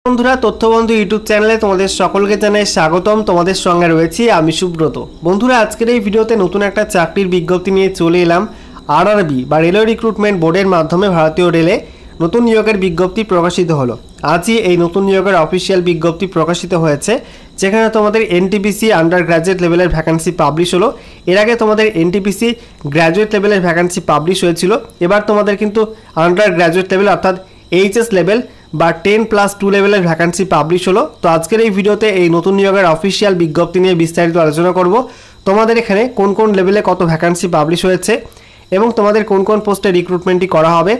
বন্ধুরা তথ্যবন্ধু ইউটিউব চ্যানেলে তোমাদের সকলকে জানাই স্বাগতম। তোমাদের সঙ্গে রয়েছি আমি সুব্রত। বন্ধুরা আজকের এই ভিডিওতে নতুন একটা চাকরির বিজ্ঞপ্তি নিয়ে চলে এলাম। আরআরবি বা রেলওয়ে রিক্রুটমেন্ট বোর্ডের মাধ্যমে ভারতীয় রেলে নতুন নিয়োগের বিজ্ঞপ্তি প্রকাশিত হলো। আজই এই নতুন নিয়োগের অফিসিয়াল বিজ্ঞপ্তি প্রকাশিত হয়েছে, যেখানে তোমাদের এনটিপিসি আন্ডার গ্র্যাজুয়েট লেভেলের ভ্যাকান্সি পাবলিশ হলো। এর আগে তোমাদের এনটিপিসি গ্র্যাজুয়েট লেভেলের ভ্যাকান্সি পাবলিশ হয়েছিল। এবার তোমাদের কিন্তু আন্ডার গ্র্যাজুয়েট লেভেল অর্থাৎ এইচএস লেভেল বা 10+2 লেভেলের ভ্যাকান্সি পাবলিশ হলো। তো আজকের এই ভিডিওতে এই নতুন নিয়োগের অফিসিয়াল বিজ্ঞপ্তি নিয়ে বিস্তারিত আলোচনা করব। তোমাদের এখানে কোন কোন লেভেলে কত ভ্যাকান্সি পাবলিশ হয়েছে এবং তোমাদের কোন কোন পোস্টে রিক্রুটমেন্টটি করা হবে।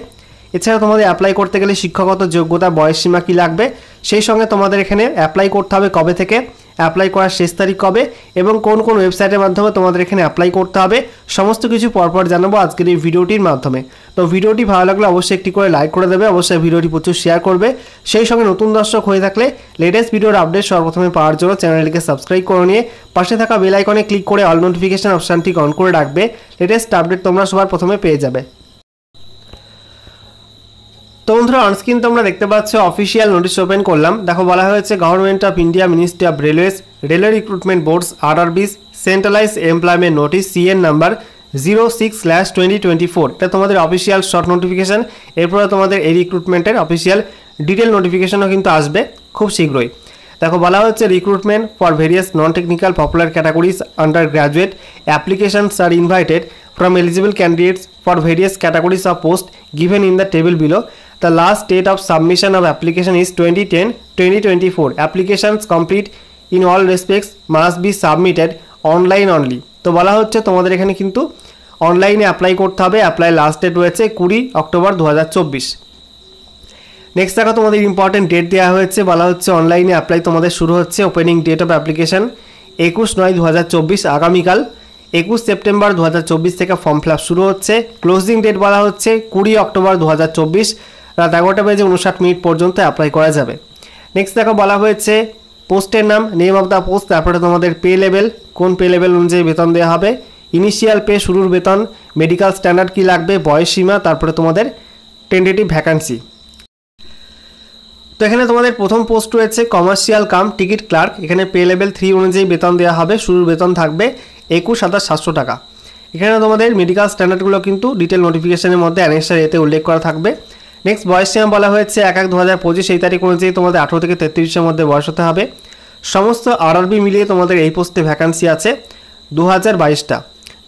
এছাড়া তোমাদের অ্যাপ্লাই করতে গেলে শিক্ষাগত যোগ্যতা, বয়সসীমা কী লাগবে, সেই সঙ্গে তোমাদের এখানে অ্যাপ্লাই করতে হবে কবে থেকে, অ্যাপ্লাই করার শেষ তারিখ কবে এবং কোন কোন ওয়েবসাইটের মাধ্যমে তোমাদের এখানে অ্যাপ্লাই করতে হবে, সমস্ত কিছু পরপর জানাবো আজকের এই ভিডিওটির মাধ্যমে। তো ভিডিওটি ভালো লাগলে অবশ্যই একটি করে লাইক করে দেবে, অবশ্যই ভিডিওটি প্রচুর শেয়ার করবে। সেই সঙ্গে নতুন দর্শক হয়ে থাকলে লেটেস্ট ভিডিওর আপডেট সর্বপ্রথমে পাওয়ার জন্য চ্যানেলটিকে সাবস্ক্রাইব করে নিয়ে পাশে থাকা বেল আইকনে ক্লিক করে অল নোটিফিকেশন অপশানটি অন করে রাখবে। লেটেস্ট আপডেট তোমরা সবার প্রথমে পেয়ে যাবে। তো বন্ধুরা অনস্ক্রিন তোমরা দেখতে পাচ্ছ অফিসিয়াল নোটিশ ওপেন করলাম। দেখো বলা হয়েছে government of India ministry of railways railway recruitment boards RRBs centralise employment notice CN number 06/2024। এটা তোমাদের অফিসিয়াল শর্ট নোটিফিকেশান। এরপরে তোমাদের এই রিক্রুটমেন্টের অফিসিয়াল ডিটেল নোটিফিকেশনও কিন্তু আসবে খুব শীঘ্রই। দেখো বলা হচ্ছে recruitment for various non technical popular categories under graduate applications are invited from eligible candidates for various categories of post given in the table below. The last date of submission of application is 2010-2024. Applications complete in all respects must be submitted online only. তো বলা হচ্ছে তোমাদের এখানে কিন্তু অনলাইনে apply করতে হবে। Apply last date রয়েছে 20 অক্টোবর 2024। নেক্সট দেখো তোমাদের ইম্পর্টেন্ট ডেট দেওয়া হয়েছে। বলা হচ্ছে অনলাইনে অ্যাপ্লাই তোমাদের শুরু হচ্ছে। ওপেনিং ডেট অফ অ্যাপ্লিকেশন 21/9/2024 আগামীকাল 21 সেপ্টেম্বর 2024 থেকে ফর্ম ফিল আপ শুরু হচ্ছে। ক্লোজিং ডেট বলা হচ্ছে 20 অক্টোবর 2024 রাত 11:59 পর্যন্ত অ্যাপ্লাই করা যাবে। নেক্সট দেখো বলা হয়েছে পোস্টের নাম, নেম অফ দ্য পোস্ট, তারপরে তোমাদের পে লেভেল, কোন পে লেভেল অনুযায়ী বেতন দেওয়া হবে, ইনিশিয়াল পে শুরুর বেতন, মেডিকেল স্ট্যান্ডার্ড কী লাগবে, বয়সসীমা, তারপরে তোমাদের টেন্টেটিভ ভ্যাকান্সি। তো এখানে তোমাদের প্রথম পোস্ট রয়েছে কমার্শিয়াল কাম টিকিট ক্লার্ক। এখানে পে লেভেল 3 অনুযায়ী বেতন দেওয়া হবে। শুরুর বেতন থাকবে 21,700 টাকা। এখানে তোমাদের মেডিকেল স্ট্যান্ডার্ডগুলো কিন্তু ডিটেল নোটিফিকেশনের মধ্যে অ্যানেক্সার এতে উল্লেখ করা থাকবে। নেক্সট বয়সসীমা বলা হয়েছে 1/1/2025 এই তারিখ অনুযায়ী তোমাদের 18 থেকে 33-এর মধ্যে বয়স হতে হবে। সমস্ত আরআরবি মিলিয়ে তোমাদের এই পোস্টে ভ্যাকান্সি আছে 2022টা।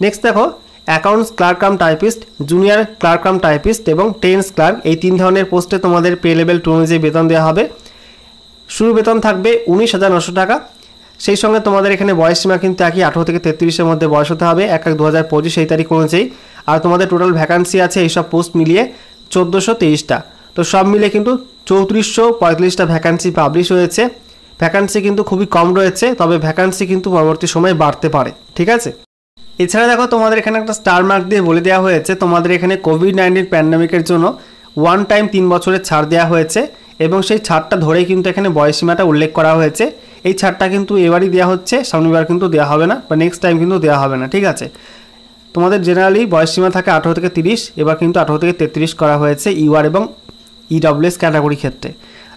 নেক্সট দেখো accounts clerk cum typist, junior clerk cum typist এবং টেন্স ক্লার্ক, এই 3 ধরনের পোস্টে তোমাদের পে লেভেল 2 অনুযায়ী বেতন দেওয়া হবে। শুরু বেতন থাকবে 19,900 টাকা। সেই সঙ্গে তোমাদের এখানে বয়সসীমা কিন্তু একই 18 থেকে 33-এর মধ্যে বয়স হতে হবে 1/1/2025 এই তারিখ অনুযায়ী। আর তোমাদের টোটাল ভ্যাকান্সি আছে এইসব পোস্ট মিলিয়ে 1423টা। তো সব মিলে কিন্তু 3445টা ভ্যাকান্সি পাবলিশ হয়েছে। ভ্যাকান্সি কিন্তু খুবই কম রয়েছে, তবে ভ্যাকান্সি কিন্তু পরবর্তী সময় বাড়তে পারে, ঠিক আছে। এছাড়া দেখো তোমাদের এখানে একটা স্টার মার্ক দিয়ে বলে দেওয়া হয়েছে তোমাদের এখানে কোভিড-19 প্যান্ডামিকের জন্য ওয়ান টাইম 3 বছরের ছাড় দেওয়া হয়েছে এবং সেই ছাড়টা ধরেই কিন্তু এখানে বয়সসীমাটা উল্লেখ করা হয়েছে। এই ছাড়টা কিন্তু এবারই দেওয়া হচ্ছে, সামনেবার কিন্তু দেওয়া হবে না বা নেক্সট টাইম কিন্তু দেওয়া হবে না, ঠিক আছে। তোমাদের জেনারেলি বয়সসীমা থাকে 18 থেকে 30, এবার কিন্তু 18 থেকে 33 করা হয়েছে ইউআর এবং ইডব্লিউএস ক্যাটাগরি ক্ষেত্রে।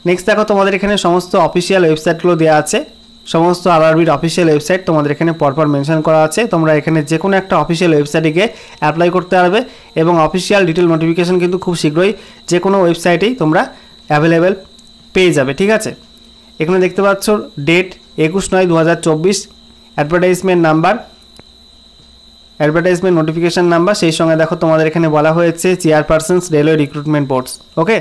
নেক্সট দেখো তোমাদের এখানে সমস্ত অফিসিয়াল ওয়েবসাইটগুলো দেওয়া আছে। সমস্ত আরআরবির অফিসিয়াল ওয়েবসাইট তোমাদের এখানে পরপর মেনশন করা আছে। তোমরা এখানে যে কোনো একটা অফিসিয়াল ওয়েবসাইটে গিয়ে অ্যাপ্লাই করতে পারবে এবং অফিসিয়াল ডিটেল নোটিফিকেশন কিন্তু খুব শীঘ্রই যে কোনো ওয়েবসাইটেই তোমরা অ্যাভেলেবেল পেয়ে যাবে, ঠিক আছে। এখানে দেখতে পাচ্ছ date 21/9/2024, advertisement number, advertisement notification number. সেই সঙ্গে দেখো তোমাদের এখানে বলা হয়েছে চেয়ারপারসনস রেলওয়ে রিক্রুটমেন্ট বোর্ডস, ওকে।